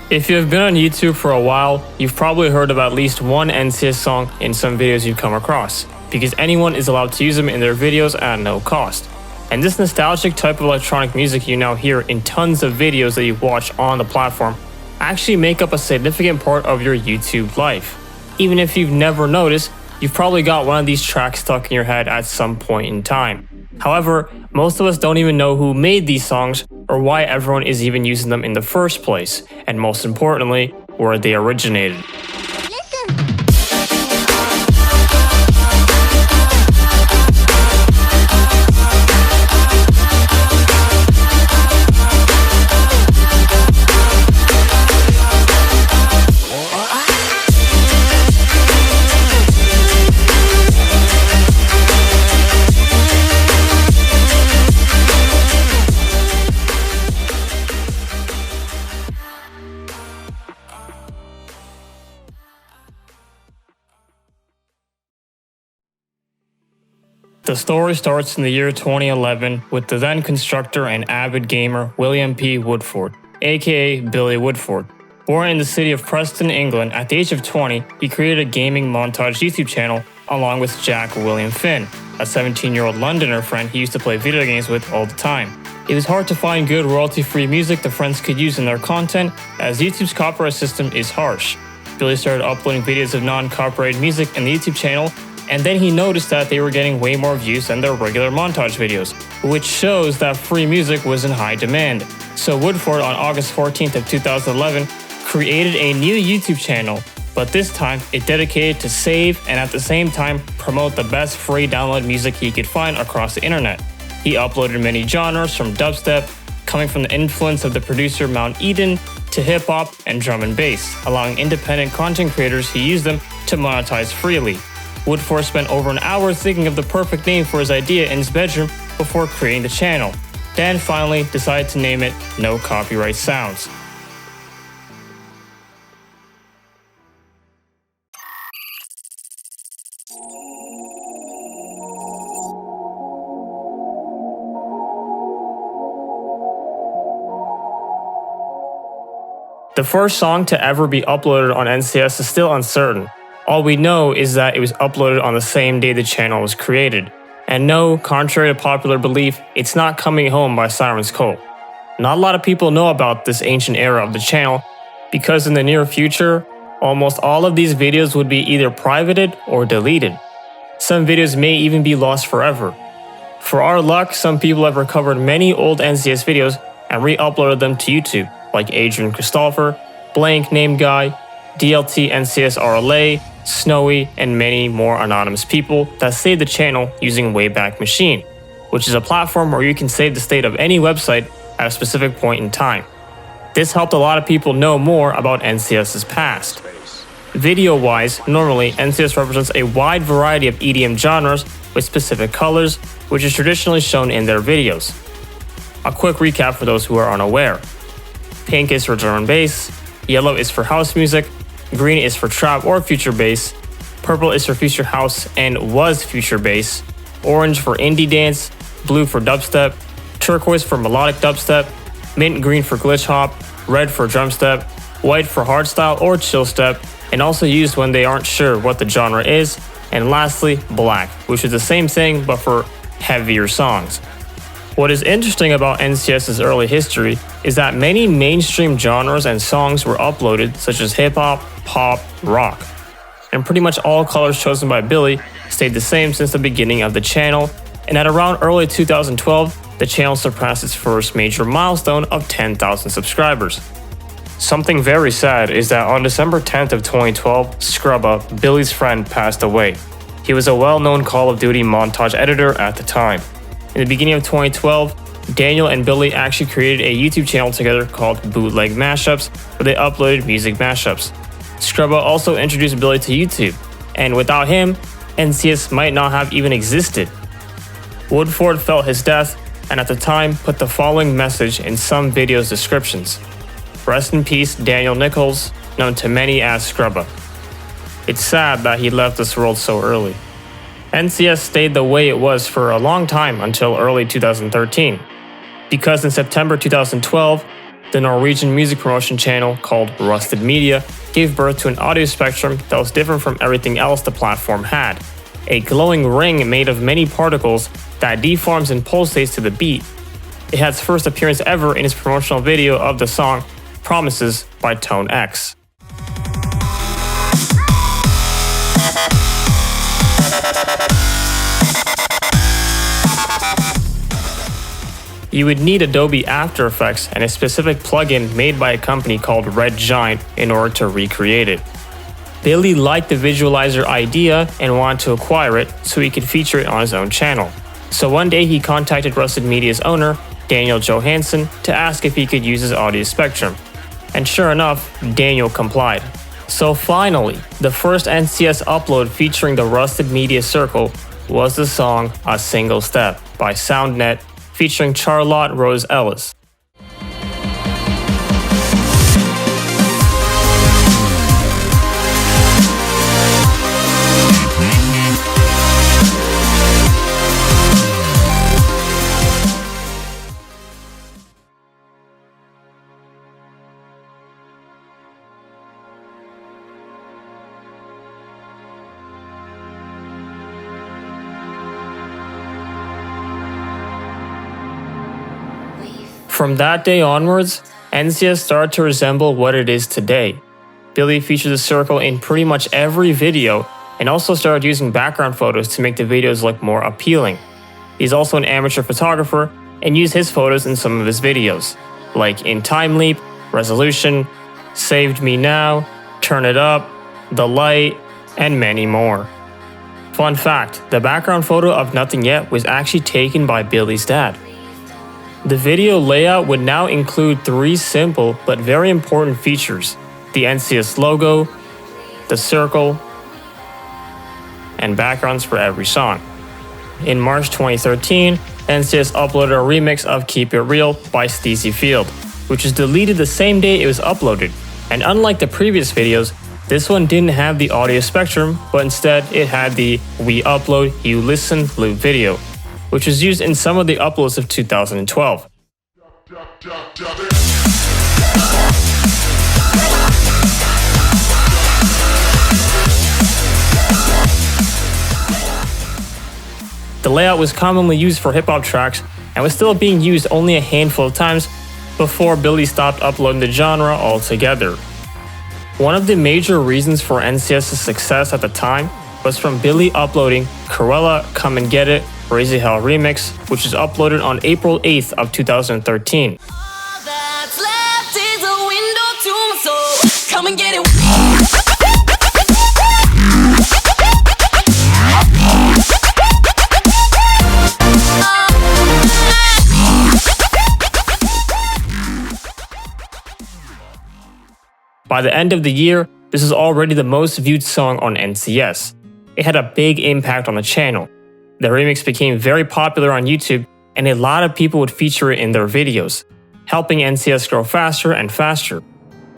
If you have been on YouTube for a while, you've probably heard of at least one NCS song in some videos you've come across, because anyone is allowed to use them in their videos at no cost. And this nostalgic type of electronic music you now hear in tons of videos that you watch on the platform actually make up a significant part of your YouTube life. Even if you've never noticed, you've probably got one of these tracks stuck in your head at some point in time. However, most of us don't even know who made these songs or why everyone is even using them in the first place, and most importantly, where they originated. The story starts in the year 2011 with the then constructor and avid gamer William P. Woodford, aka Billy Woodford. Born in the city of Preston, England, at the age of 20, he created a gaming montage YouTube channel along with Jack William Finn, a 17-year-old Londoner friend he used to play video games with all the time. It was hard to find good royalty-free music the friends could use in their content, as YouTube's copyright system is harsh. Billy started uploading videos of non-copyrighted music in the YouTube channel, and then he noticed that they were getting way more views than their regular montage videos, which shows that free music was in high demand. So Woodford on August 14th of 2011 created a new YouTube channel, but this time it dedicated to save and at the same time promote the best free download music he could find across the internet. He uploaded many genres from dubstep, coming from the influence of the producer Mount Eden, to hip-hop and drum and bass, allowing independent content creators who use them to monetize freely. Woodford spent over an hour thinking of the perfect name for his idea in his bedroom before creating the channel, then finally decided to name it No Copyright Sounds. The first song to ever be uploaded on NCS is still uncertain. All we know is that it was uploaded on the same day the channel was created. And no, contrary to popular belief, it's not Coming Home by Siren's Cult. Not a lot of people know about this ancient era of the channel, because in the near future, almost all of these videos would be either privated or deleted. Some videos may even be lost forever. For our luck, some people have recovered many old NCS videos and re-uploaded them to YouTube, like Adrian Christopher, Blank Name Guy, DLT NCS RLA, Snowy, and many more anonymous people that saved the channel using Wayback Machine, which is a platform where you can save the state of any website at a specific point in time. This helped a lot of people know more about NCS's past. Video-wise, normally NCS represents a wide variety of EDM genres with specific colors, which is traditionally shown in their videos. A quick recap for those who are unaware. Pink is for drum and bass, yellow is for house music, green is for trap or future bass, purple is for future house and was future bass, orange for indie dance, blue for dubstep, turquoise for melodic dubstep, mint green for glitch hop, red for drum step, white for hardstyle or chill step, and also used when they aren't sure what the genre is, and lastly, black, which is the same thing but for heavier songs. What is interesting about NCS's early history is that many mainstream genres and songs were uploaded, such as hip-hop, pop, rock. And pretty much all colors chosen by Billy stayed the same since the beginning of the channel, and at around early 2012, the channel surpassed its first major milestone of 10,000 subscribers. Something very sad is that on December 10th of 2012, Scrubba, Billy's friend, passed away. He was a well-known Call of Duty montage editor at the time. In the beginning of 2012, Daniel and Billy actually created a YouTube channel together called Bootleg Mashups, where they uploaded music mashups. Scrubba also introduced Billy to YouTube, and without him, NCS might not have even existed. Woodford felt his death, and at the time put the following message in some videos' descriptions. Rest in peace, Daniel Nichols, known to many as Scrubba. It's sad that he left this world so early. NCS stayed the way it was for a long time until early 2013, because in September 2012, The Norwegian music promotion channel, called Rusted Media, gave birth to an audio spectrum that was different from everything else the platform had. A glowing ring made of many particles that deforms and pulsates to the beat. It had its first appearance ever in its promotional video of the song Promises by Tone X. You would need Adobe After Effects and a specific plugin made by a company called Red Giant in order to recreate it. Billy liked the visualizer idea and wanted to acquire it so he could feature it on his own channel. So one day he contacted Rusted Media's owner, Daniel Johansson, to ask if he could use his audio spectrum. And sure enough, Daniel complied. So finally, the first NCS upload featuring the Rusted Media Circle was the song A Single Step by SoundNet, featuring Charlotte Rose Ellis. From that day onwards, NCS started to resemble what it is today. Billy featured the circle in pretty much every video and also started using background photos to make the videos look more appealing. He's also an amateur photographer and used his photos in some of his videos, like in Time Leap, Resolution, Saved Me Now, Turn It Up, The Light, and many more. Fun fact, the background photo of Nothing Yet was actually taken by Billy's dad. The video layout would now include 3 simple but very important features: the NCS logo, the circle, and backgrounds for every song. In March 2013, NCS uploaded a remix of Keep It Real by Stacey Field, which was deleted the same day it was uploaded. And unlike the previous videos, this one didn't have the audio spectrum, but instead it had the We Upload, You Listen loop video, which was used in some of the uploads of 2012. The layout was commonly used for hip-hop tracks and was still being used only a handful of times before Billy stopped uploading the genre altogether. One of the major reasons for NCS's success at the time was from Billy uploading Cruella Come and Get It Crazy Hell Remix, which was uploaded on April 8th of 2013. Come and get it. By the end of the year, this is already the most viewed song on NCS. It had a big impact on the channel. The remix became very popular on YouTube, and a lot of people would feature it in their videos, helping NCS grow faster and faster.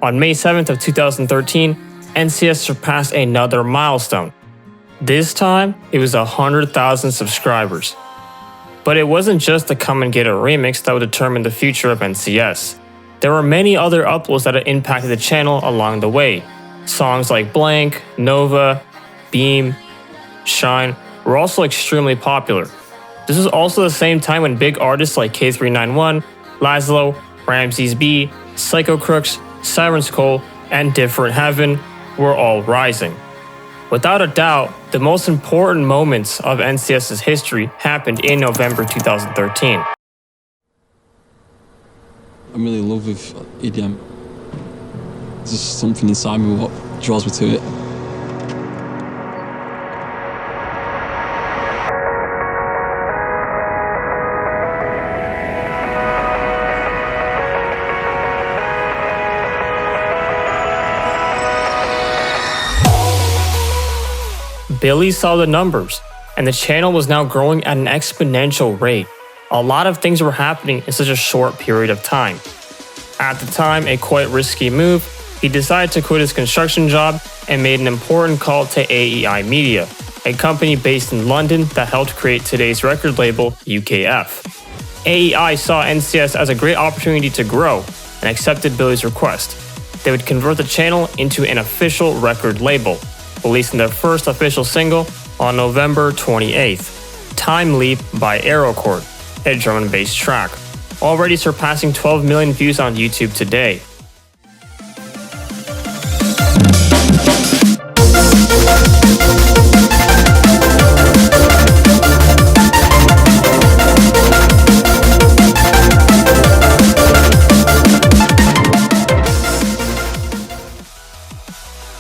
On May 7th of 2013, NCS surpassed another milestone. This time, it was 100,000 subscribers. But it wasn't just the Come and Get It remix that would determine the future of NCS. There were many other uploads that had impacted the channel along the way. Songs like Blank, Nova, Beam, Shine were also extremely popular. This was also the same time when big artists like K391, Laszlo, Ramses B, Psycho Crooks, Siren's Cole, and Different Heaven were all rising. Without a doubt, the most important moments of NCS's history happened in November 2013. I'm really in love with EDM. There's just something inside me what draws me to it. Billy saw the numbers, and the channel was now growing at an exponential rate. A lot of things were happening in such a short period of time. At the time, a quite risky move, he decided to quit his construction job and made an important call to AEI Media, a company based in London that helped create today's record label, UKF. AEI saw NCS as a great opportunity to grow, and accepted Billy's request. They would convert the channel into an official record label, releasing their first official single on November 28th, Time Leap by Aerocord, a German-based track, already surpassing 12 million views on YouTube today.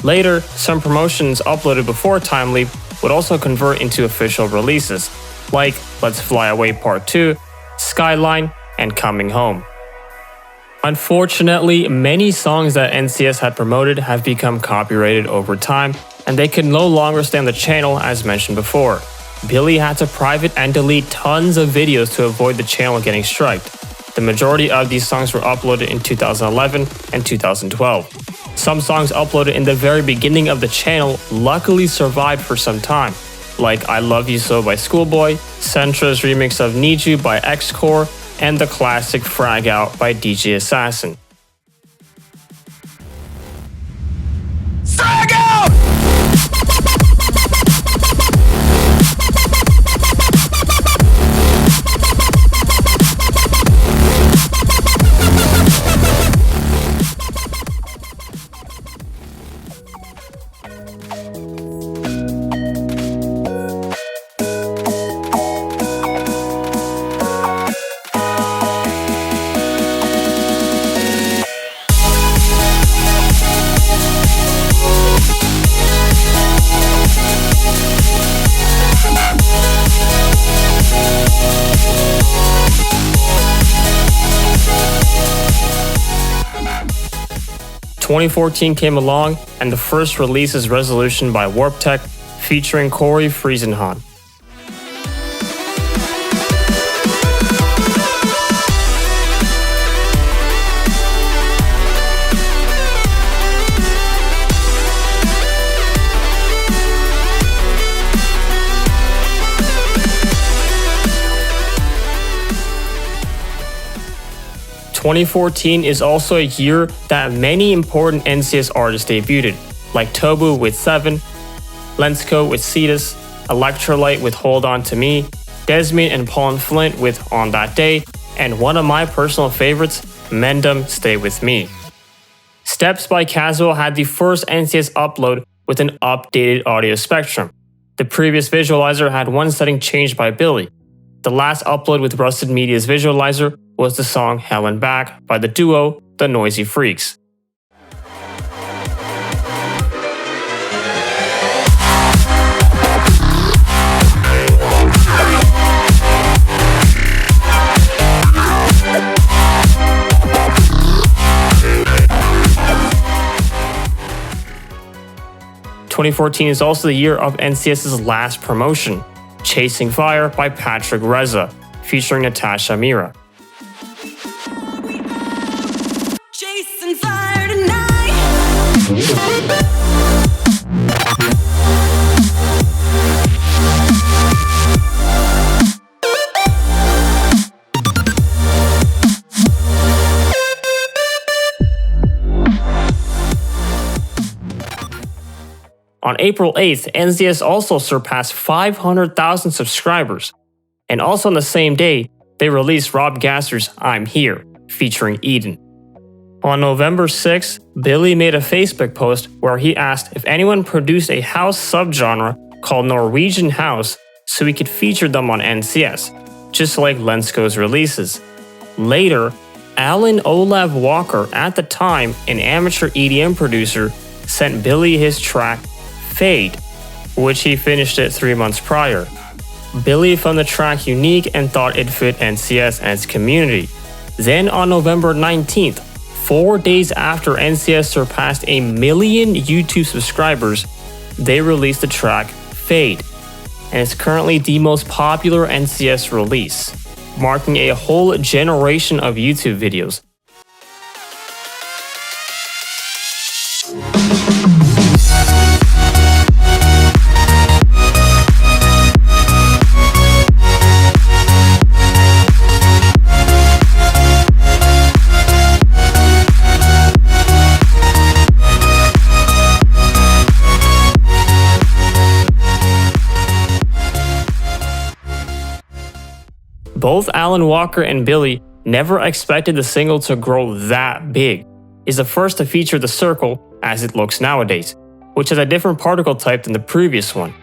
Later, some promotions uploaded before Time Leap would also convert into official releases, like Let's Fly Away Part 2, Skyline, and Coming Home. Unfortunately, many songs that NCS had promoted have become copyrighted over time, and they could no longer stay on the channel as mentioned before. Billy had to private and delete tons of videos to avoid the channel getting striked. The majority of these songs were uploaded in 2011 and 2012. Some songs uploaded in the very beginning of the channel luckily survived for some time, like I Love You So by Schoolboy, Centra's remix of Need You by X-Core, and the classic Frag Out by DJ Assassin. Frag out! 2014 came along, and the first release is Resolution by Warp Tech, featuring Corey Friesenhan. "2014 is also a year that many important NCS artists debuted, like Tobu with 7, Lensko with Cetus, Electrolyte with Hold On To Me, Desmond and Paul Flint with On That Day, and one of my personal favorites, Mendham Stay With Me. Steps by Casual had the first NCS upload with an updated audio spectrum. The previous visualizer had one setting changed by Billy. The last upload with Rusted Media's visualizer was the song Hell and Back by the duo The Noisy Freaks. "2014 is also the year of NCS's last promotion, Chasing Fire by Patrick Reza, featuring Natasha Mira. Chasing fire tonight. On April 8th, NCS also surpassed 500,000 subscribers. And also on the same day, they released Rob Gasser's I'm Here, featuring Eden. On November 6th, Billy made a Facebook post where he asked if anyone produced a house subgenre called Norwegian House so he could feature them on NCS, just like Lensko's releases. Later, Alan Olav Walker, at the time an amateur EDM producer, sent Billy his track Fade, which he finished it 3 months prior. Billy found the track unique and thought it fit NCS and its community. Then on November 19th, 4 days after NCS surpassed 1 million YouTube subscribers, they released the track Fade, and it's currently the most popular NCS release, marking a whole generation of YouTube videos. both Alan Walker and Billy never expected the single to grow that big. It's the first to feature the circle as it looks nowadays, which has a different particle type than the previous one.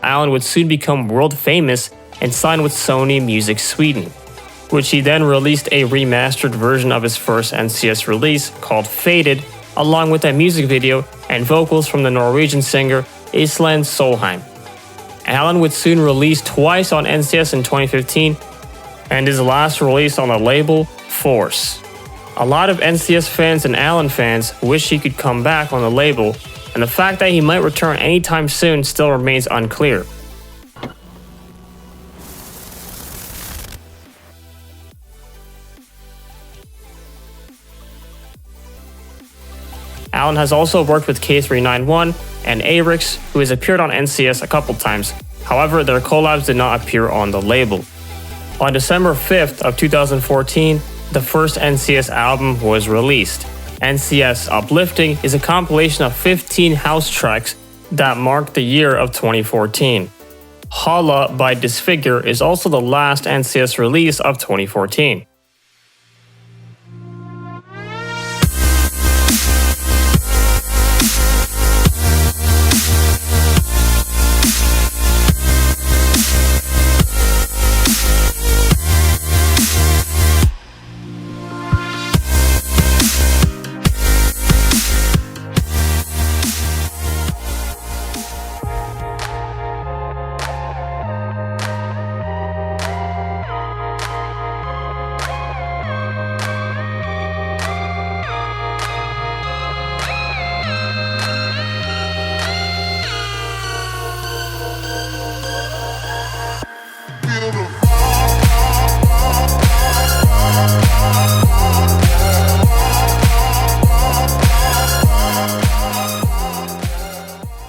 Alan would soon become world famous and sign with Sony Music Sweden, which he then released a remastered version of his first NCS release called Faded, along with a music video and vocals from the Norwegian singer Iselin Solheim. Alan would soon release twice on NCS in 2015, and his last release on the label, Force. A lot of NCS fans and Alan fans wish he could come back on the label, and the fact that he might return anytime soon still remains unclear. Alan has also worked with K391 and Arix, who has appeared on NCS a couple times. However, their collabs did not appear on the label. On December 5th of 2014, the first NCS album was released. NCS Uplifting is a compilation of 15 house tracks that marked the year of 2014. Holla by Disfigure is also the last NCS release of 2014.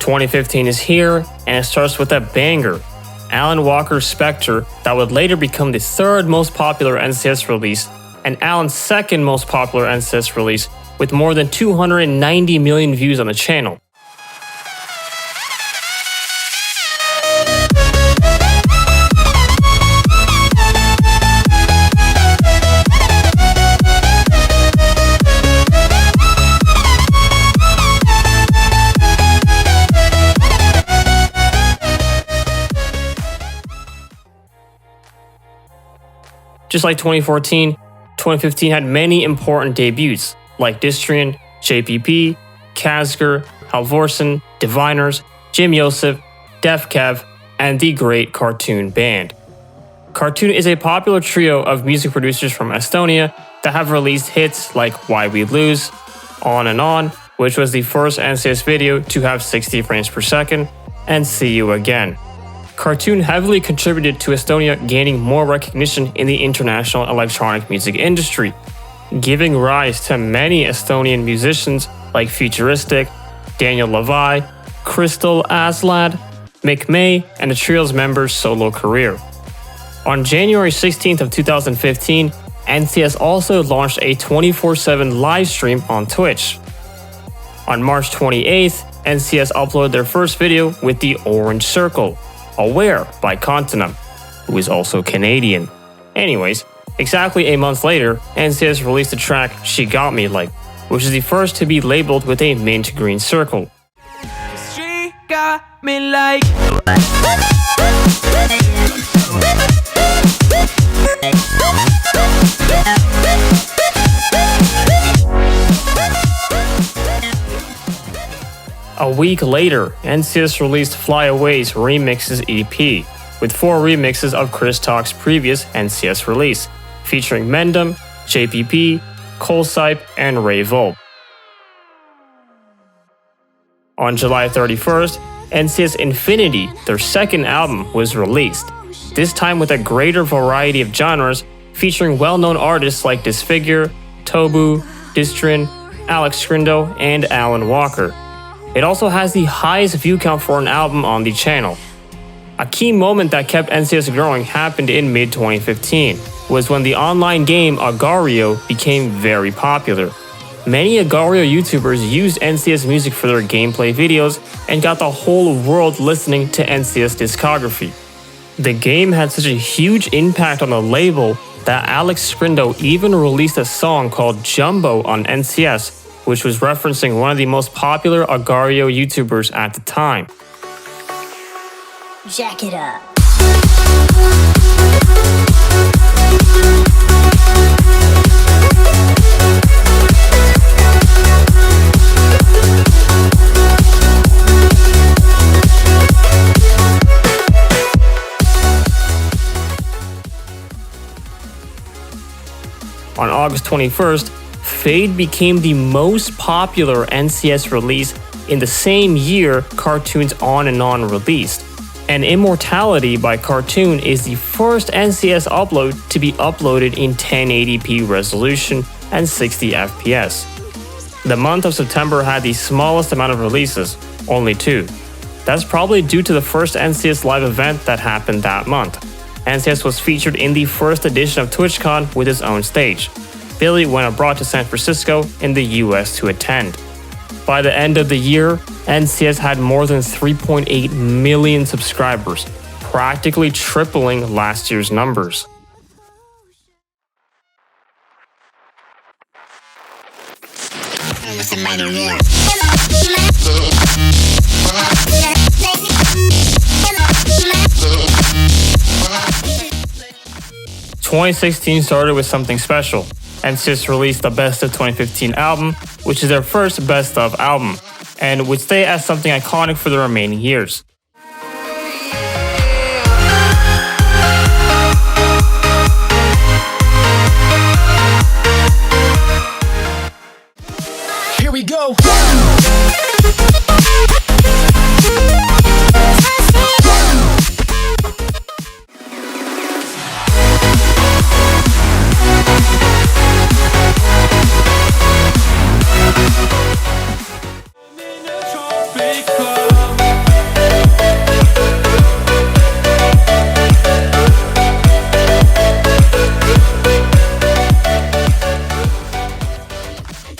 "2015 is here, and it starts with a banger, Alan Walker's Spectre, that would later become the third most popular NCS release, and Alan's second most popular NCS release, with more than 290 million views on the channel. Just like 2014, 2015 had many important debuts, like Distrian, JPP, Kazger, Halvorsen, Diviners, Jim Yosef, Def Kev, and the Great Cartoon Band. Cartoon is a popular trio of music producers from Estonia that have released hits like Why We Lose, On, which was the first NCS video to have 60 frames per second, and See You Again. Cartoon heavily contributed to Estonia gaining more recognition in the international electronic music industry, giving rise to many Estonian musicians like Futuristic, Daniel Levi, Crystal Aslad, Mick May, and the trio's members' solo career. On January 16th of 2015, NCS also launched a 24/7 live stream on Twitch. On March 28th, NCS uploaded their first video with the Orange Circle, Aware by Continum, who is also Canadian. Anyways, exactly a month later, NCS released the track She Got Me Like, which is the first to be labeled with a mint green circle. She got me like. A week later, NCS released Fly Away's Remixes EP, with 4 remixes of Chris Talk's previous NCS release, featuring Mendham, JPP, Colsipe, and Ray Volp. On July 31st, NCS Infinity, their second album, was released, this time with a greater variety of genres, featuring well-known artists like Disfigure, Tobu, Distrin, Alex Skrindo, and Alan Walker. It also has the highest view count for an album on the channel. A key moment that kept NCS growing happened in mid-2015, was when the online game Agario became very popular. Many Agario YouTubers used NCS music for their gameplay videos and got the whole world listening to NCS discography. The game had such a huge impact on the label that Alex Scrindo even released a song called Jumbo on NCS, which was referencing one of the most popular Agario YouTubers at the time. Jack it up. On August 21st, Fade became the most popular NCS release in the same year Cartoon's On and On released. And Immortality by Cartoon is the first NCS upload to be uploaded in 1080p resolution and 60 FPS. The month of September had the smallest amount of releases, only 2. That's probably due to the first NCS live event that happened that month. NCS was featured in the first edition of TwitchCon with his own stage. Billy went abroad to San Francisco in the US to attend. By the end of the year, NCS had more than 3.8 million subscribers, practically tripling last year's numbers. "2016 started with something special. NCS released the Best of 2015 album, which is their first Best of album, and would stay as something iconic for the remaining years. Here we go.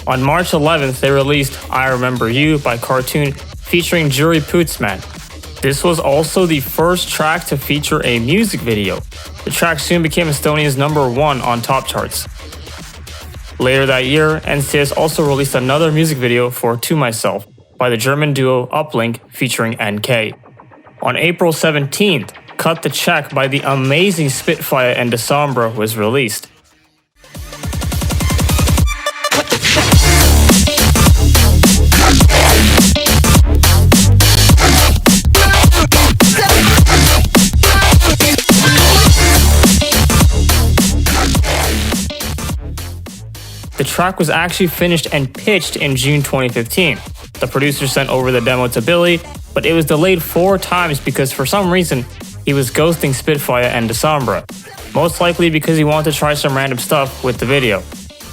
On March 11th, they released I Remember You by Cartoon featuring Jury Pootsman. This was also the first track to feature a music video. The track soon became Estonia's #1 on top charts. Later that year, NCS also released another music video for To Myself by the German duo Uplink featuring NK. On April 17th, Cut the Check by the amazing Spitfire and NovaUmbra was released. The track was actually finished and pitched in June 2015. The producer sent over the demo to Billy, but it was delayed 4 times because for some reason, he was ghosting Spitfire and NovaUmbra. Most likely because he wanted to try some random stuff with the video.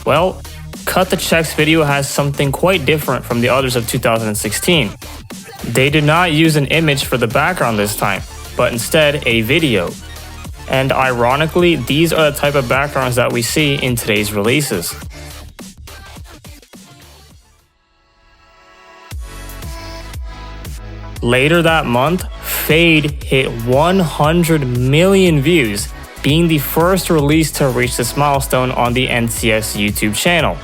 Well, Cut the Check's video has something quite different from the others of 2016. They did not use an image for the background this time, but instead a video. And ironically, these are the type of backgrounds that we see in today's releases. Later that month, Fade hit 100 million views, being the first release to reach this milestone on the NCS YouTube channel.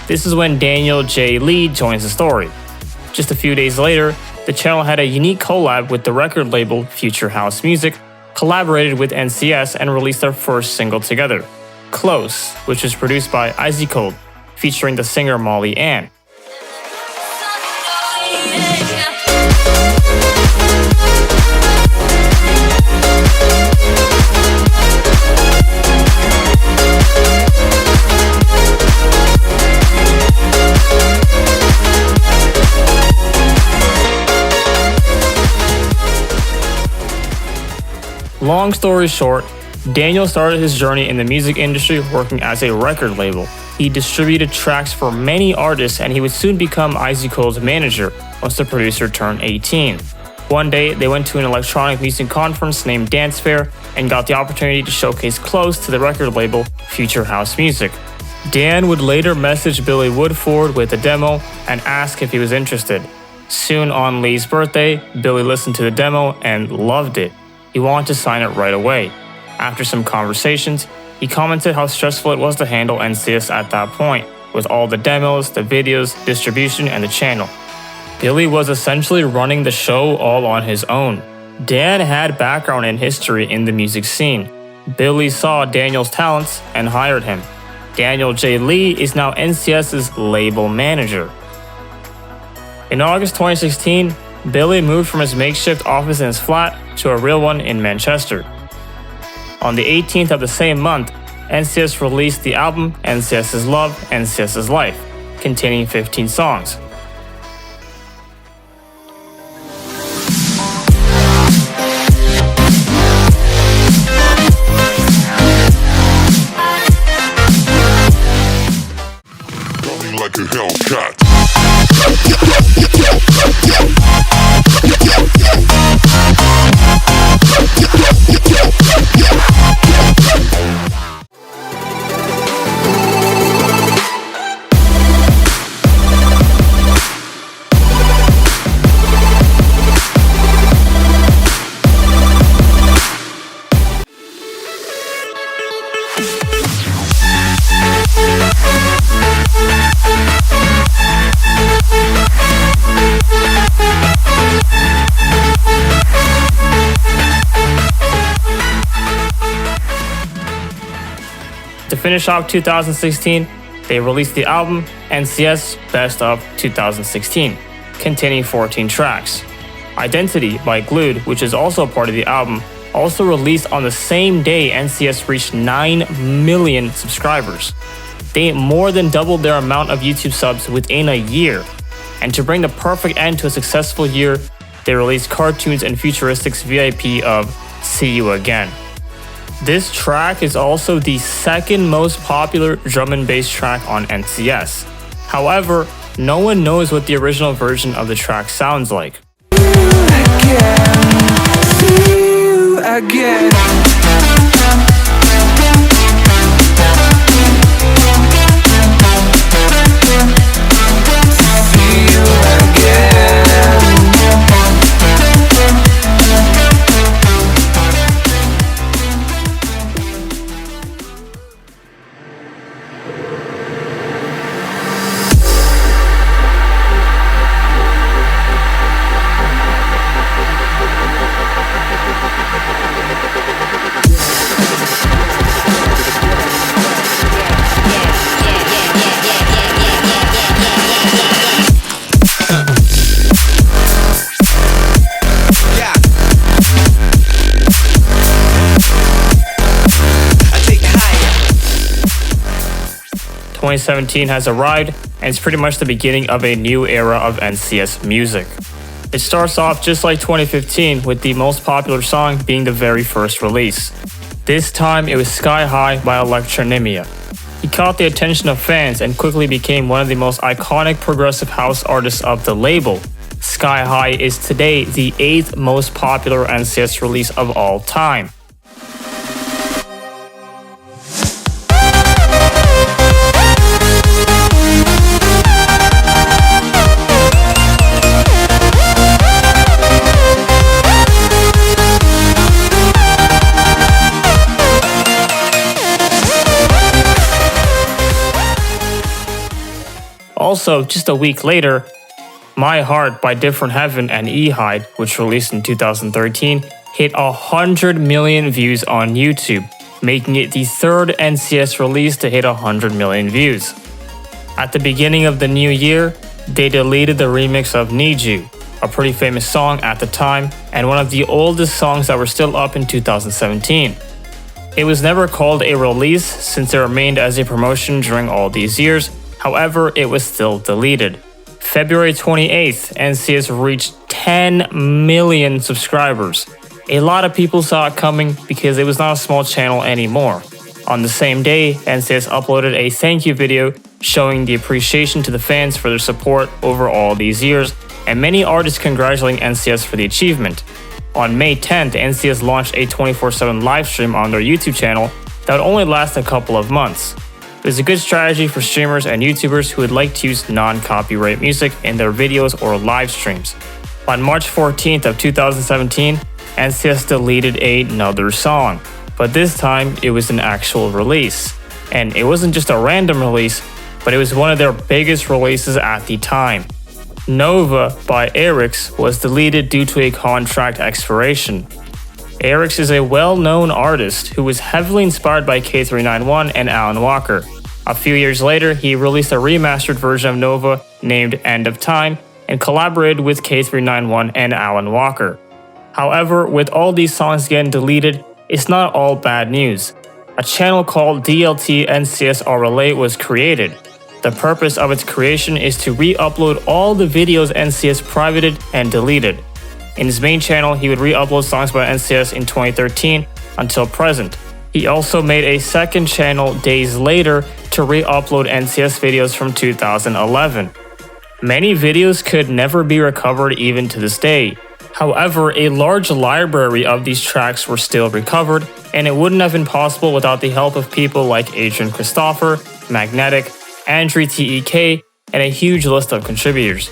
This is when Daniel J. Lee joins the story. Just a few days later, the channel had a unique collab with the record label Future House Music, collaborated with NCS and released their first single together, Close, which was produced by Icy Cold, featuring the singer Molly Ann. Long story short, Daniel started his journey in the music industry working as a record label. He distributed tracks for many artists and he would soon become Icy Cold's manager once the producer turned 18. One day, they went to an electronic music conference named Dance Fair and got the opportunity to showcase Close to the record label Future House Music. Dan would later message Billy Woodford with a demo and ask if he was interested. Soon on Lee's birthday, Billy listened to the demo and loved it. he wanted to sign it right away. After some conversations, he commented how stressful it was to handle NCS at that point, with all the demos, the videos, distribution, and the channel. Billy was essentially running the show all on his own. Dan had background and history in the music scene. Billy saw Daniel's talents and hired him. Daniel J. Lee is now NCS's label manager. In August 2016, Billy moved from his makeshift office in his flat to a real one in Manchester. On the 18th of the same month, NCS released the album NCS's Love, NCS's Life, containing 15 songs. Like a Hellcat. To finish off 2016, they released the album NCS Best of 2016, containing 14 tracks. Identity by Glued, which is also a part of the album, also released on the same day NCS reached 9 million subscribers. They more than doubled their amount of YouTube subs within a year. And to bring the perfect end to a successful year, they released Cartoons and Futuristics VIP of See You Again. This track is also the second most popular drum and bass track on NCS. However, no one knows what the original version of the track sounds like. Twenty 2017 has arrived, and it's pretty much the beginning of a new era of NCS music. It starts off just like 2015, with the most popular song being the very first release. This time it was Sky High by Electronymia. He caught the attention of fans and quickly became one of the most iconic progressive house artists of the label. Sky High is today the 8th most popular NCS release of all time. Also, just a week later, My Heart by Different Heaven and E-Hide, which released in 2013, hit 100 million views on YouTube, making it the third NCS release to hit 100 million views. At the beginning of the new year, they deleted the remix of Need You, a pretty famous song at the time, and one of the oldest songs that were still up in 2017. It was never called a release since it remained as a promotion during all these years. However, it was still deleted. February 28th, NCS reached 10 million subscribers. A lot of people saw it coming because it was not a small channel anymore. On the same day, NCS uploaded a thank you video showing the appreciation to the fans for their support over all these years, and many artists congratulating NCS for the achievement. On May 10th, NCS launched a 24/7 livestream on their YouTube channel that would only last a couple of months. It is a good strategy for streamers and YouTubers who would like to use non-copyright music in their videos or live streams. On March 14th of 2017, NCS deleted another song, but this time it was an actual release. And it wasn't just a random release, but it was one of their biggest releases at the time. Nova by Erix was deleted due to a contract expiration. Erix is a well-known artist who was heavily inspired by K391 and Alan Walker. A few years later, he released a remastered version of Nova named End of Time and collaborated with K391 and Alan Walker. However, with all these songs getting deleted, it's not all bad news. A channel called DLT NCS RLA was created. The purpose of its creation is to re-upload all the videos NCS privated and deleted. In his main channel, he would re-upload songs by NCS in 2013 until present. He also made a second channel days later to re-upload NCS videos from 2011. Many videos could never be recovered even to this day. However, a large library of these tracks were still recovered, and it wouldn't have been possible without the help of people like Adrian Christopher, Magnetic, Andrew TEK, and a huge list of contributors.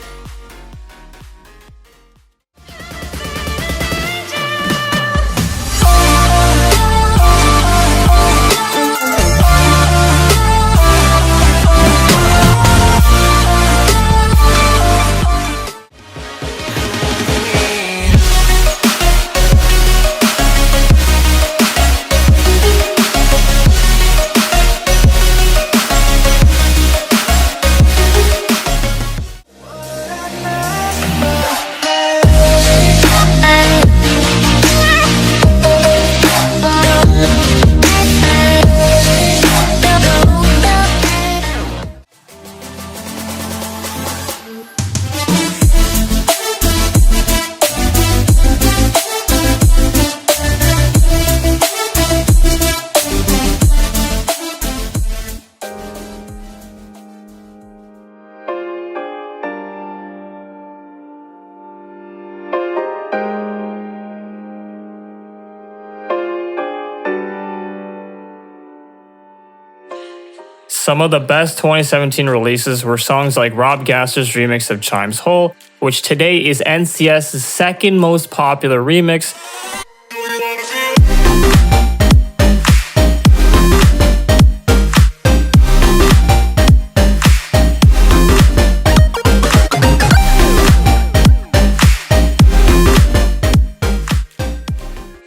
Some of the best 2017 releases were songs like Rob Gasser's remix of Chime's Hole, which today is NCS's second most popular remix,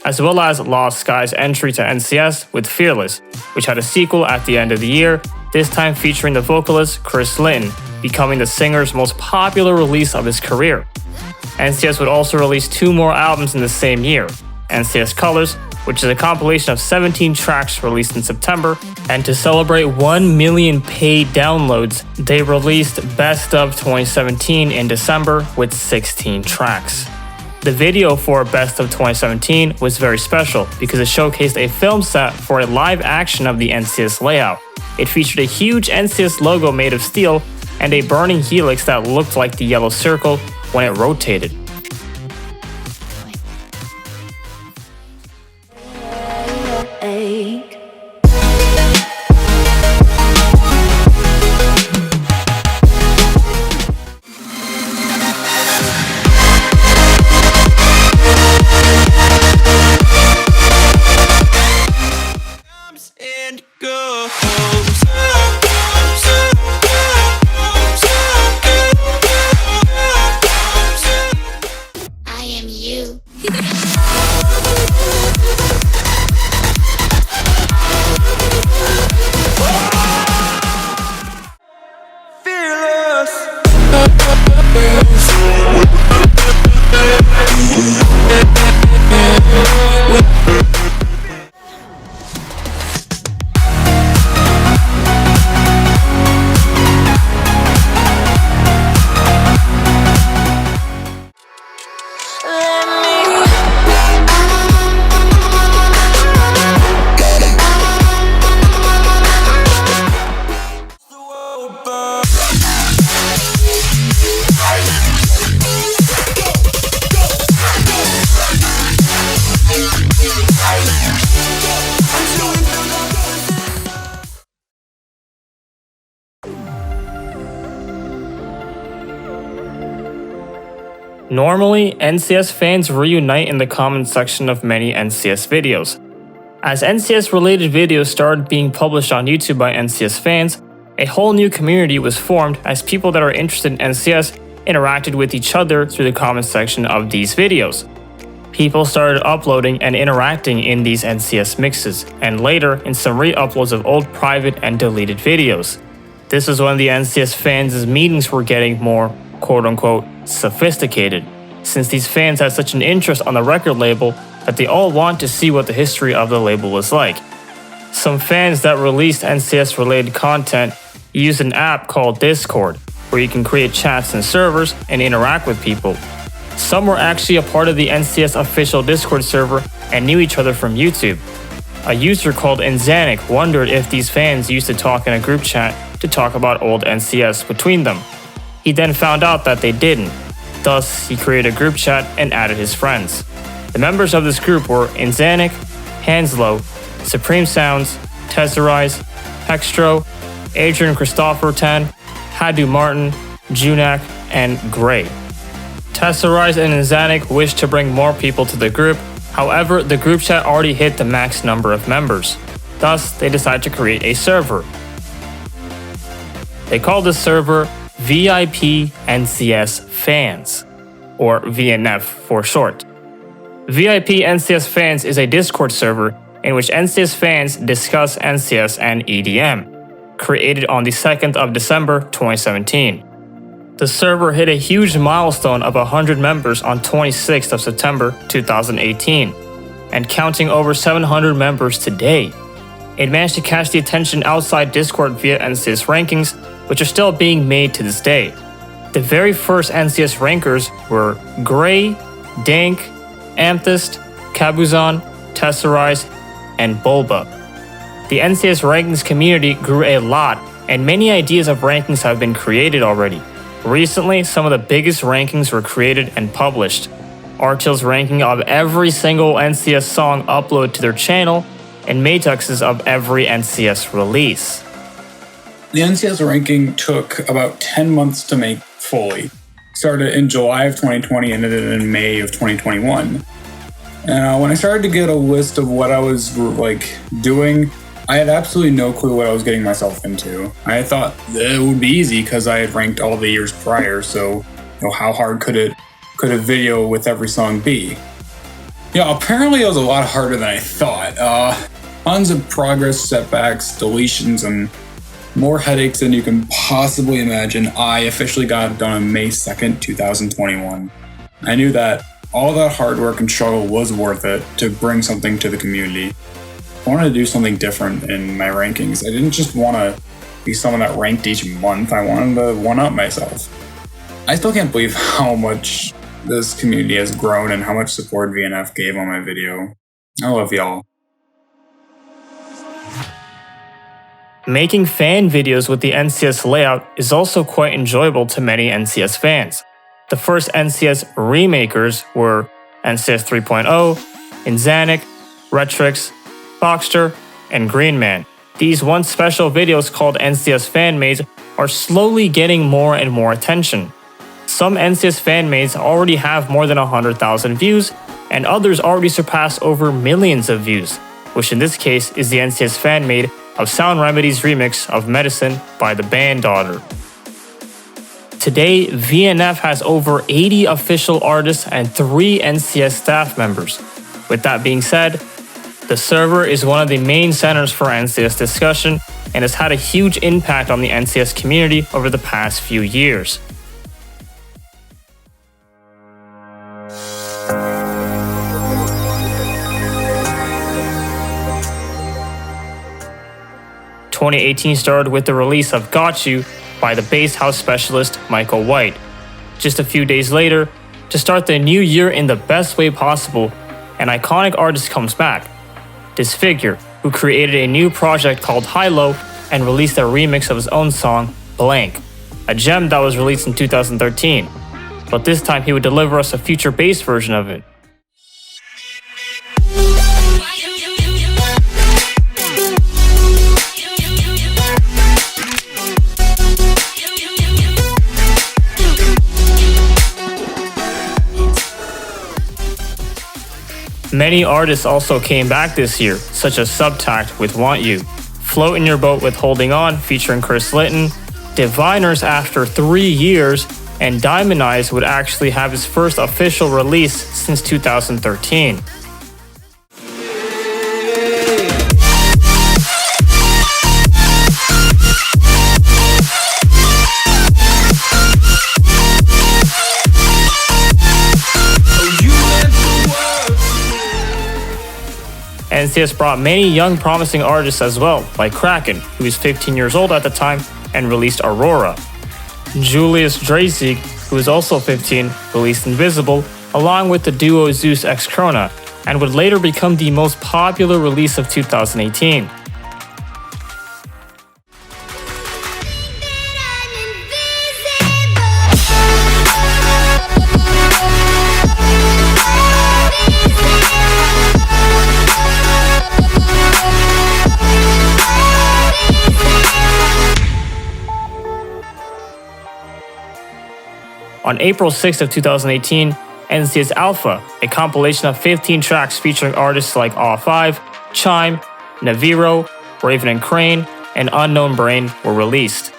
as well as Lost Sky's entry to NCS with Fearless, which had a sequel at the end of the year, this time featuring the vocalist Chris Lynn, becoming the singer's most popular release of his career. NCS would also release 2 more albums in the same year, NCS Colors, which is a compilation of 17 tracks released in September, and to celebrate 1 million paid downloads, they released Best of 2017 in December with 16 tracks. The video for Best of 2017 was very special because it showcased a film set for a live action of the NCS layout. It featured a huge NCS logo made of steel and a burning helix that looked like the yellow circle when it rotated. Normally, NCS fans reunite in the comment section of many NCS videos. As NCS-related videos started being published on YouTube by NCS fans, a whole new community was formed as people that are interested in NCS interacted with each other through the comment section of these videos. People started uploading and interacting in these NCS mixes, and later in some re-uploads of old private and deleted videos. This is when the NCS fans' meetings were getting more quote-unquote sophisticated, since these fans had such an interest on the record label that they all want to see what the history of the label was like. Some fans that released NCS-related content used an app called Discord, where you can create chats and servers and interact with people. Some were actually a part of the NCS official Discord server and knew each other from YouTube. A user called Inzanic wondered if these fans used to talk in a group chat to talk about old NCS between them. He then found out that they didn't. Thus, he created a group chat and added his friends. The members of this group were Inzanic, Hanslow, Supreme Sounds, Tesserize, Hextro, Adrian Christopherton, Hadu Martin, Junak, and Gray. Tesserize and Inzanic wished to bring more people to the group, however, the group chat already hit the max number of members. Thus, they decided to create a server. They called this server VIP NCS Fans, or VNF for short. VIP NCS Fans is a Discord server in which NCS fans discuss NCS and EDM, created on the 2nd of December 2017. The server hit a huge milestone of 100 members on 26th of September 2018, and counting over 700 members today. It managed to catch the attention outside Discord via NCS rankings, which are still being made to this day. The very first NCS rankers were Gray, Dank, Amethyst, Kabuzon, Tesserize, and Bulba. The NCS rankings community grew a lot, and many ideas of rankings have been created already. Recently, some of the biggest rankings were created and published. Artil's ranking of every single NCS song uploaded to their channel, and Matux's of every NCS release. The NCS ranking took about 10 months to make fully. Started in July of 2020 and ended in May of 2021. When I started to get a list of what I was doing, I had absolutely no clue what I was getting myself into. I thought it would be easy because I had ranked all the years prior, so how hard could a video with every song be? Apparently it was a lot harder than I thought. Tons of progress setbacks, deletions, and more headaches than you can possibly imagine. I officially got it done on May 2nd, 2021. I knew that all that hard work and struggle was worth it to bring something to the community. I wanted to do something different in my rankings. I didn't just want to be someone that ranked each month. I wanted to one-up myself. I still can't believe how much this community has grown and how much support VNF gave on my video. I love y'all. Making fan videos with the NCS layout is also quite enjoyable to many NCS fans. The first NCS remakers were NCS 3.0, Inzanic, Retrix, Boxster, and Greenman. These once special videos called NCS Fanmades are slowly getting more and more attention. Some NCS Fanmades already have more than 100,000 views, and others already surpass over millions of views, which in this case is the NCS Fanmade of Sound Remedy's remix of Medicine by the band Daughter. Today, VNF has over 80 official artists and 3 NCS staff members. With that being said, the server is one of the main centers for NCS discussion and has had a huge impact on the NCS community over the past few years. "2018 started with the release of Got You by the bass house specialist Michael White. Just a few days later, to start the new year in the best way possible, an iconic artist comes back. Disfigure, who created a new project called Hilo and released a remix of his own song, Blank, a gem that was released in 2013. But this time he would deliver us a future bass version of it. Many artists also came back this year, such as Subtact with Want You, Float in Your Boat with Holding On featuring Chris Litton, Diviners after 3 years, and Diamond Eyes would actually have his first official release since 2013. NCS brought many young promising artists as well, like Kraken, who was 15 years old at the time and released Aurora. Julius Drasig, who was also 15, released Invisible, along with the duo Zeus x Krona, and would later become the most popular release of 2018. On April 6th of 2018, NCS Alpha, a compilation of 15 tracks featuring artists like Aw5, Chime, Naviro, Raven and Crane, and Unknown Brain were released.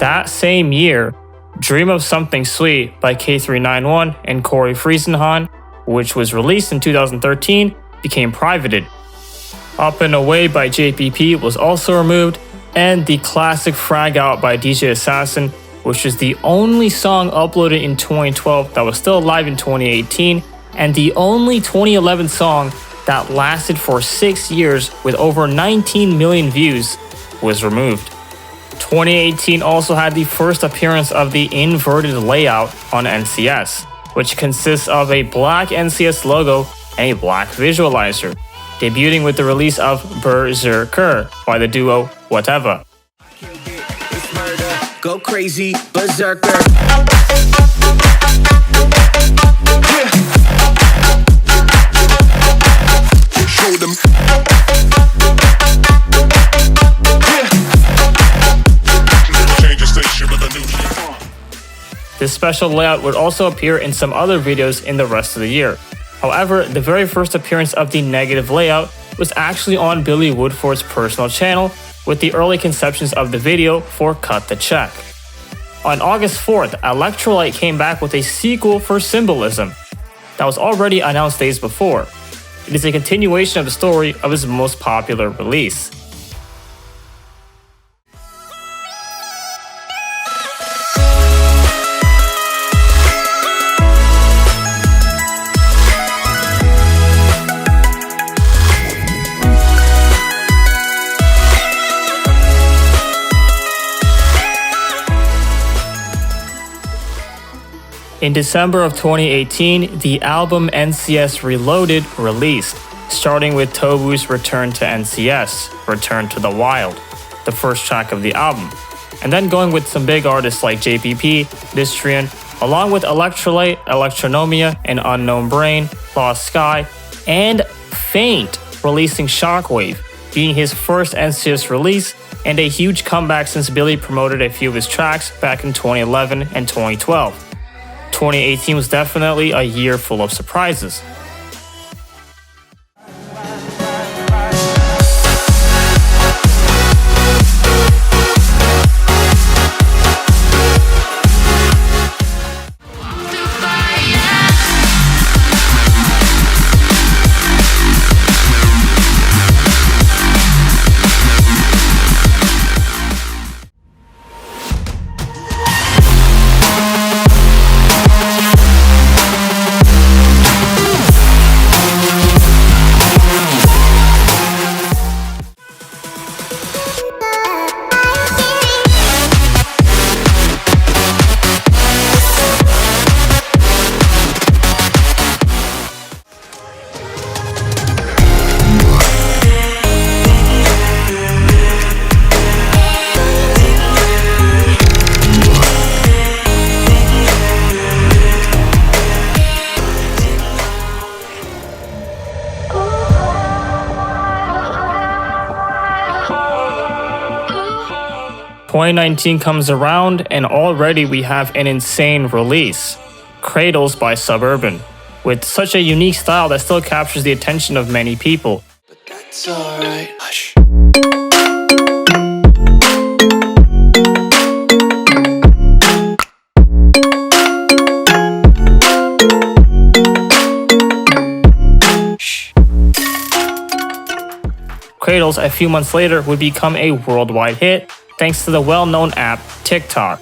That same year, Dream of Something Sweet by K391 and Corey Friesenhan, which was released in 2013, became privated. Up and Away by JPP was also removed, and the classic Frag Out by DJ Assassin, which is the only song uploaded in 2012 that was still alive in 2018, and the only 2011 song that lasted for 6 years with over 19 million views, was removed. 2018 also had the first appearance of the inverted layout on NCS, which consists of a black NCS logo and a black visualizer, debuting with the release of Berserker by the duo Whatever. Go crazy, berserker. Show them. Change the station with a new shit. This special layout would also appear in some other videos in the rest of the year. However, the very first appearance of the negative layout was actually on Billy Woodford's personal channel, with the early conceptions of the video for Cut the Check. On August 4th, Electrolyte came back with a sequel for Symbolism that was already announced days before. It is a continuation of the story of his most popular release. In December of 2018, the album NCS Reloaded released, starting with Tobu's Return to NCS, Return to the Wild, the first track of the album, and then going with some big artists like JPP, Distrian, along with Electrolyte, Electronomia, and Unknown Brain, Lost Sky, and Faint releasing Shockwave, being his first NCS release and a huge comeback since Billy promoted a few of his tracks back in 2011 and 2012. 2018 was definitely a year full of surprises. 2019 comes around and already we have an insane release, Cradles by Suburban, with such a unique style that still captures the attention of many people. But that's alright. Hush. Cradles a few months later would become a worldwide hit thanks to the well-known app TikTok.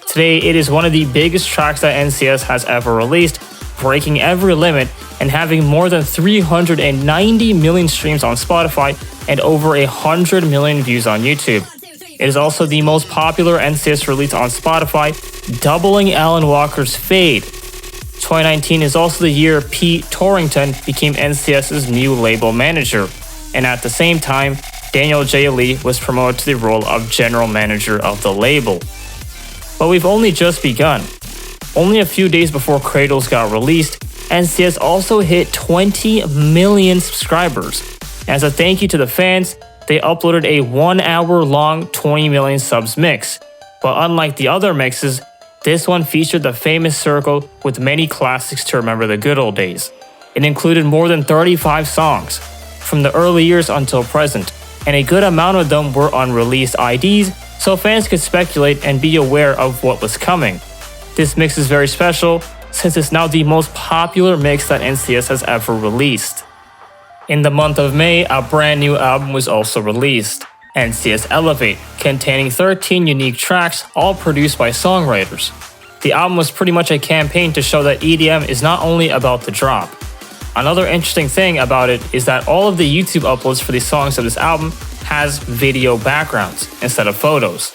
Today, it is one of the biggest tracks that NCS has ever released, breaking every limit and having more than 390 million streams on Spotify and over 100 million views on YouTube. It is also the most popular NCS release on Spotify, doubling Alan Walker's Fade. 2019 is also the year Pete Torrington became NCS's new label manager, and at the same time, Daniel J. Lee was promoted to the role of general manager of the label. But we've only just begun. Only a few days before Cradles got released, NCS also hit 20 million subscribers. As a thank you to the fans, they uploaded a 1 hour long 20 million subs mix. But unlike the other mixes, this one featured the famous circle with many classics to remember the good old days. It included more than 35 songs, from the early years until present, and a good amount of them were unreleased IDs, so fans could speculate and be aware of what was coming. This mix is very special, since it's now the most popular mix that NCS has ever released. In the month of May, a brand new album was also released, NCS Elevate, containing 13 unique tracks, all produced by songwriters. The album was pretty much a campaign to show that EDM is not only about the drop. Another interesting thing about it is that all of the YouTube uploads for the songs of this album has video backgrounds instead of photos.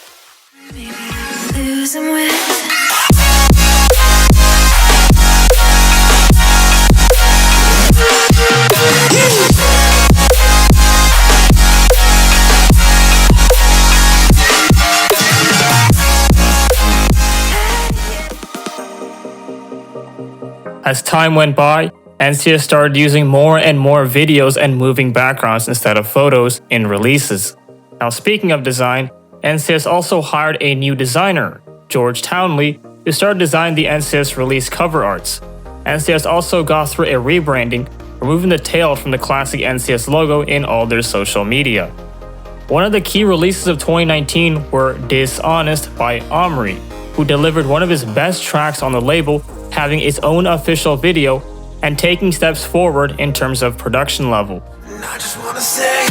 As time went by, NCS started using more and more videos and moving backgrounds instead of photos in releases. Now, speaking of design, NCS also hired a new designer, George Townley, who started designing the NCS release cover arts. NCS also got through a rebranding, removing the tail from the classic NCS logo in all their social media. One of the key releases of 2019 were Dishonest by Omri, who delivered one of his best tracks on the label, having its own official video and taking steps forward in terms of production level. I just wanna say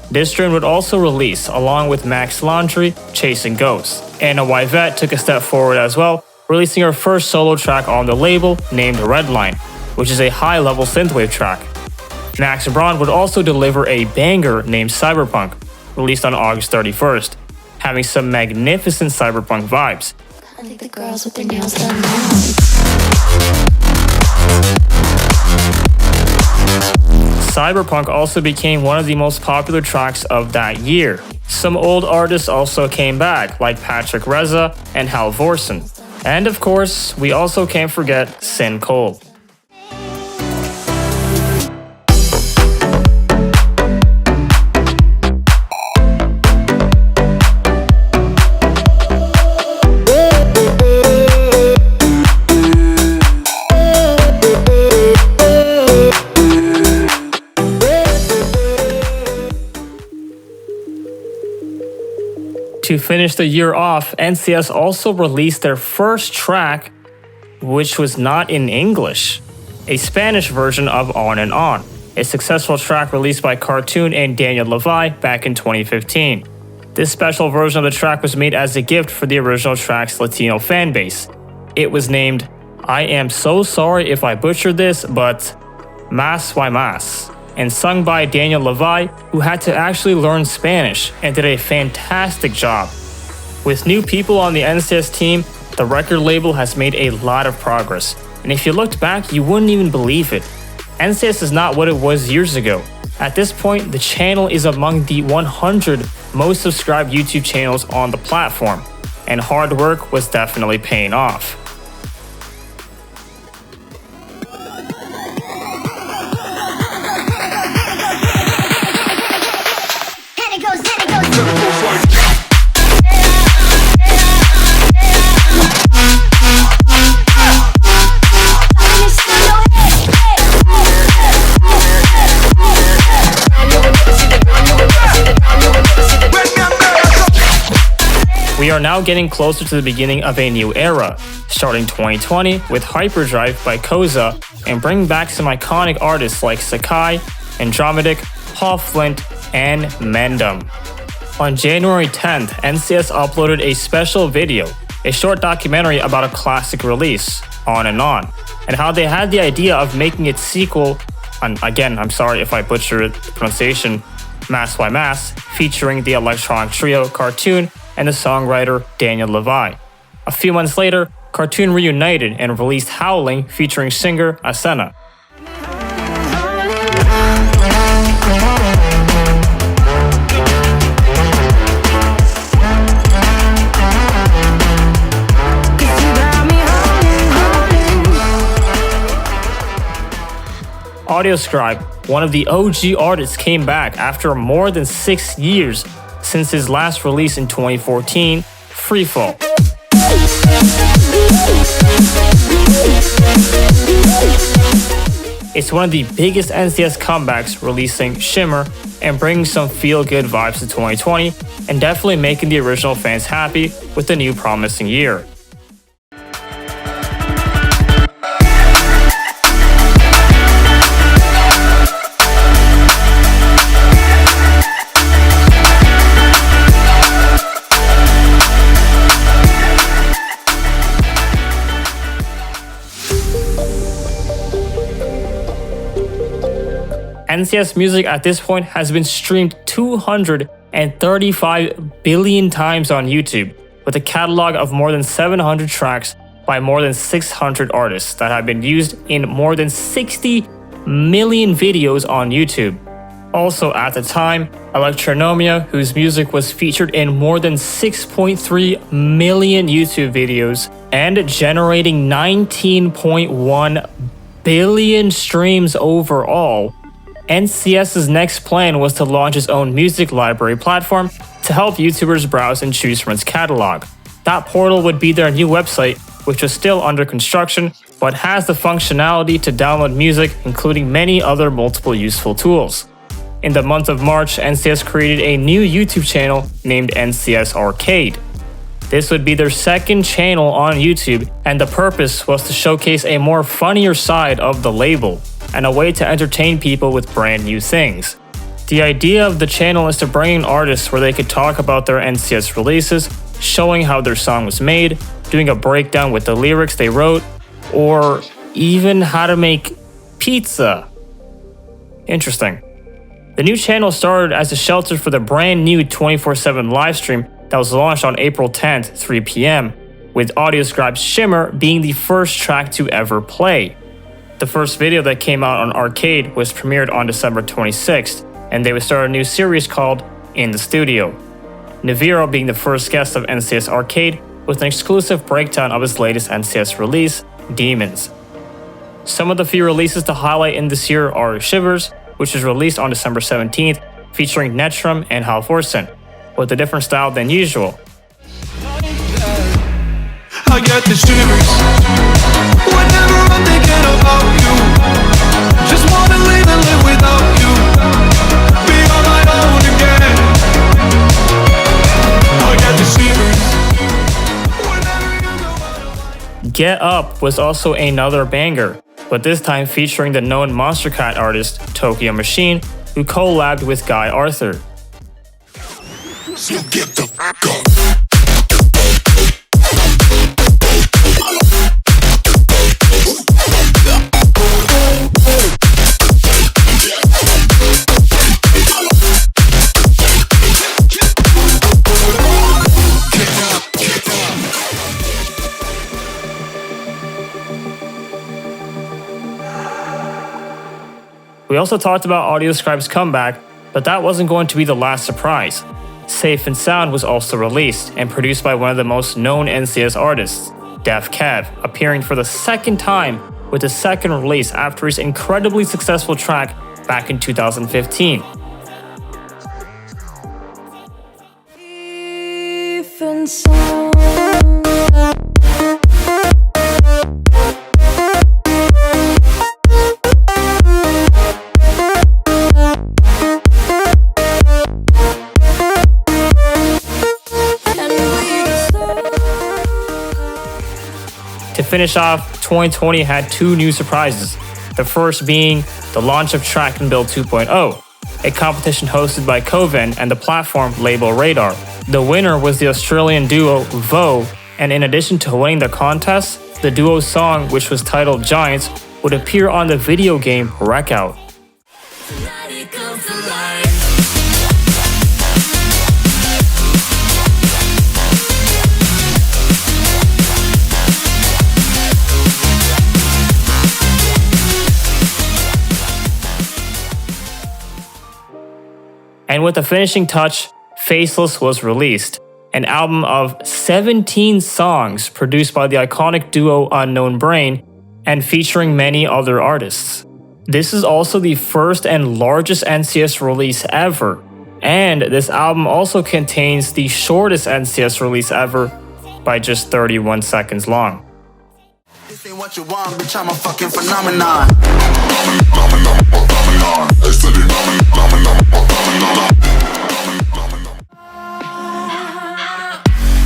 This tune would also release along with Max Laundry, Chasing Ghosts. Anna Yvette took a step forward as well, releasing her first solo track on the label named Redline, which is a high-level synthwave track. Max Braun would also deliver a banger named Cyberpunk, released on August 31st, having some magnificent cyberpunk vibes. I think the girls with their nails done now. Cyberpunk also became one of the most popular tracks of that year. Some old artists also came back, like Patrick Reza and Hal Vorsen. And of course, we also can't forget Sin Cole. To finish the year off, NCS also released their first track, which was not in English, a Spanish version of On and On, a successful track released by Cartoon and Daniel Levi back in 2015. This special version of the track was made as a gift for the original track's Latino fanbase. It was named I Am So Sorry If I Butchered This, but Mas y Mas, and sung by Daniel Levi, who had to actually learn Spanish and did a fantastic job. With new people on the NCS team, the record label has made a lot of progress, and if you looked back, you wouldn't even believe it. NCS is not what it was years ago. At this point, the channel is among the 100 most subscribed YouTube channels on the platform, and hard work was definitely paying off. We are now getting closer to the beginning of a new era, starting 2020 with Hyperdrive by Koza and bringing back some iconic artists like Sakai, Andromedic, Paul Flint, and Mendum. On January 10th, NCS uploaded a special video, a short documentary about a classic release, On and On, and how they had the idea of making its sequel, and again, I'm sorry if I butcher the pronunciation, Mass by Mass, featuring the electronic trio Cartoon and the songwriter Daniel Levi. A few months later, Cartoon reunited and released Howling featuring singer Asena. Audioscribe, one of the OG artists, came back after more than 6 years since his last release in 2014, Freefall. It's one of the biggest NCS comebacks, releasing Shimmer and bringing some feel-good vibes to 2020 and definitely making the original fans happy with the new promising year. NCS music at this point has been streamed 235 billion times on YouTube, with a catalog of more than 700 tracks by more than 600 artists that have been used in more than 60 million videos on YouTube. Also at the time, Electronomia, whose music was featured in more than 6.3 million YouTube videos and generating 19.1 billion streams overall, NCS's next plan was to launch its own music library platform to help YouTubers browse and choose from its catalog. That portal would be their new website, which was still under construction, but has the functionality to download music, including many other multiple useful tools. In the month of March, NCS created a new YouTube channel named NCS Arcade. This would be their second channel on YouTube, and the purpose was to showcase a more funnier side of the label, and a way to entertain people with brand new things. The idea of the channel is to bring in artists where they could talk about their NCS releases, showing how their song was made, doing a breakdown with the lyrics they wrote, or even how to make pizza. Interesting. The new channel started as a shelter for the brand new 24/7 livestream that was launched on April 10th, 3 p.m., with Audioscribe's Shimmer being the first track to ever play. The first video that came out on Arcade was premiered on December 26th, and they would start a new series called In the Studio. Naviro being the first guest of NCS Arcade with an exclusive breakdown of his latest NCS release, Demons. Some of the few releases to highlight in this year are Shivers, which was released on December 17th, featuring Netrum and Halvorsen, with a different style than usual. I get the shivers whenever I'm thinking about you. Just wanna live and live without you. Be on my own again. I get the shivers whenever you know. Get Up was also another banger, but this time featuring the known Monster Cat artist Tokyo Machine, who collabed with Guy Arthur. So get the fuck up. We also talked about Audioscribe's comeback, but that wasn't going to be the last surprise. Safe and Sound was also released and produced by one of the most known NCS artists, Def Kev, appearing for the second time with the second release after his incredibly successful track back in 2015. To finish off, 2020 had two new surprises. The first being the launch of Track and Build 2.0, a competition hosted by Coven and the platform label Radar. The winner was the Australian duo Vo, and in addition to winning the contest, the duo's song, which was titled Giants, would appear on the video game Wreckout. And with the finishing touch, Faceless was released, an album of 17 songs produced by the iconic duo Unknown Brain and featuring many other artists. This is also the first and largest NCS release ever, and this album also contains the shortest NCS release ever by just 31 seconds long. This ain't what you want, bitch, I'm a fucking phenomenon.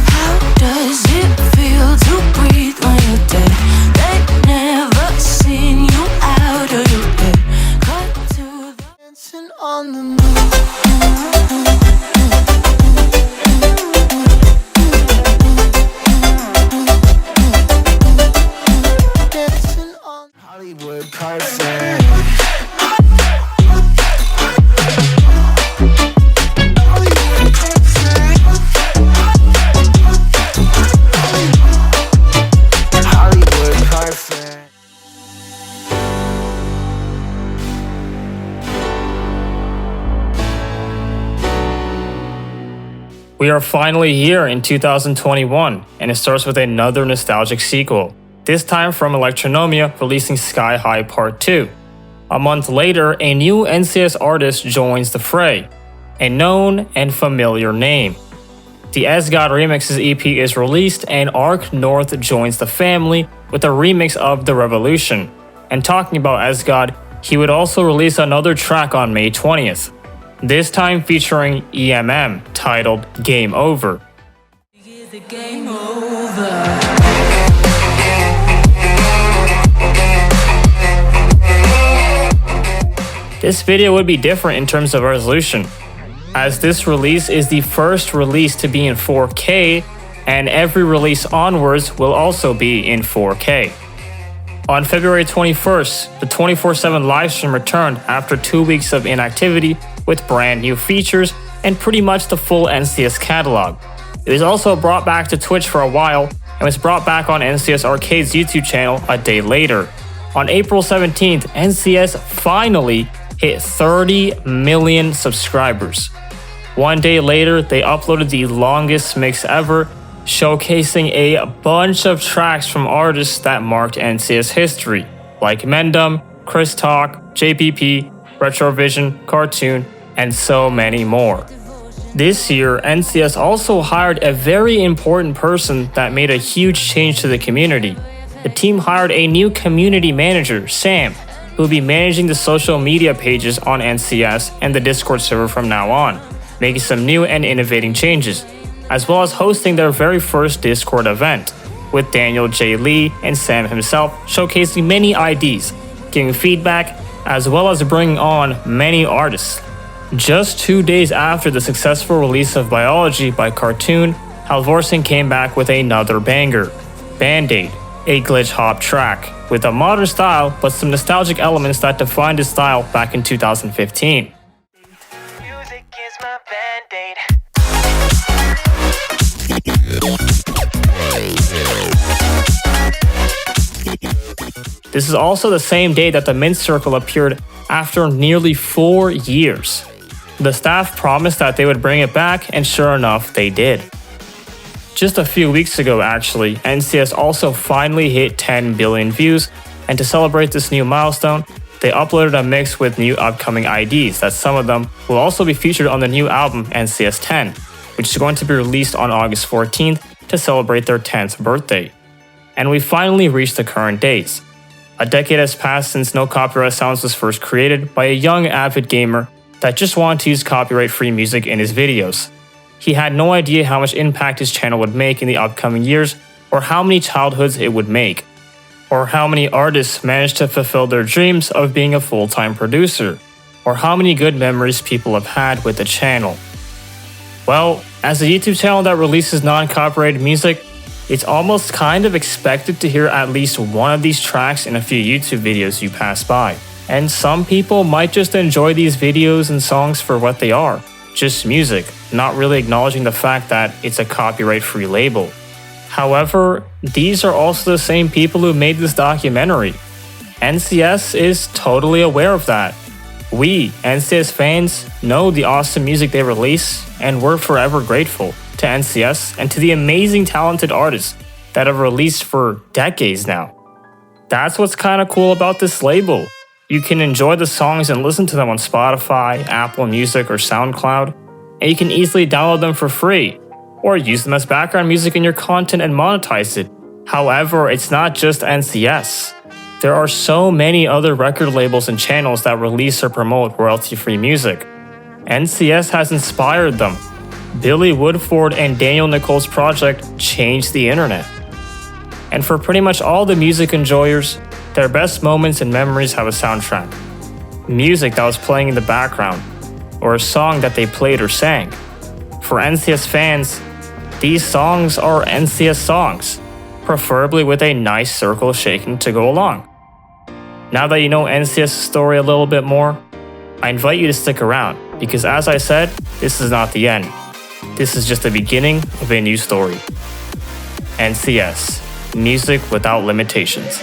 How does it feel to breathe when you're dead? They never seen you out of your bed. Cut to the dancing on the moon. Hollywood Carson. We are finally here in 2021, and it starts with another nostalgic sequel, this time from Electronomia releasing Sky High Part 2. A month later, a new NCS artist joins the fray, a known and familiar name. The Asgard Remixes EP is released and Arc North joins the family with a remix of The Revolution. And talking about Asgard, he would also release another track on May 20th. This time featuring EMM, titled Game Over. This video would be different in terms of resolution, as this release is the first release to be in 4K, and every release onwards will also be in 4K. On February 21st, the 24/7 livestream returned after 2 weeks of inactivity with brand new features and pretty much the full NCS catalog. It was also brought back to Twitch for a while and was brought back on NCS Arcade's YouTube channel a day later. On April 17th, NCS finally hit 30 million subscribers. One day later, they uploaded the longest mix ever, showcasing a bunch of tracks from artists that marked NCS history, like Mendum, Chris Talk, JPP, Retrovision, Cartoon, and so many more. This year, NCS also hired a very important person that made a huge change to the community. The team hired a new community manager, Sam, who will be managing the social media pages on NCS and the Discord server from now on, making some new and innovating changes, as well as hosting their very first Discord event, with Daniel J. Lee and Sam himself showcasing many IDs, giving feedback, as well as bringing on many artists. Just 2 days after the successful release of Biology by Cartoon, Halvorsen came back with another banger, Band-Aid, a glitch hop track, with a modern style but some nostalgic elements that defined his style back in 2015. Music is my Band-Aid. This is also the same day that the Mint Circle appeared after nearly 4 years. The staff promised that they would bring it back, and sure enough, they did. Just a few weeks ago actually, NCS also finally hit 10 billion views, and to celebrate this new milestone, they uploaded a mix with new upcoming IDs that some of them will also be featured on the new album NCS 10, which is going to be released on August 14th to celebrate their 10th birthday. And we finally reached the current dates. A decade has passed since No Copyright Sounds was first created by a young avid gamer that just wanted to use copyright-free music in his videos. He had no idea how much impact his channel would make in the upcoming years, or how many childhoods it would make, or how many artists managed to fulfill their dreams of being a full-time producer, or how many good memories people have had with the channel. Well, as a YouTube channel that releases non-copyrighted music, it's almost kind of expected to hear at least one of these tracks in a few YouTube videos you pass by. And some people might just enjoy these videos and songs for what they are, just music, not really acknowledging the fact that it's a copyright-free label. However, these are also the same people who made this documentary. NCS is totally aware of that. We, NCS fans, know the awesome music they release, and we're forever grateful to NCS and to the amazing talented artists that have released for decades now. That's what's kind of cool about this label. You can enjoy the songs and listen to them on Spotify, Apple Music, or SoundCloud, and you can easily download them for free, or use them as background music in your content and monetize it. However, it's not just NCS. There are so many other record labels and channels that release or promote royalty-free music. NCS has inspired them. Billy Woodford and Daniel Nicole's project changed the internet. And for pretty much all the music enjoyers, their best moments and memories have a soundtrack. Music that was playing in the background, or a song that they played or sang. For NCS fans, these songs are NCS songs, preferably with a nice circle shaking to go along. Now that you know NCS's story a little bit more, I invite you to stick around, because as I said, this is not the end. This is just the beginning of a new story. NCS, music without limitations.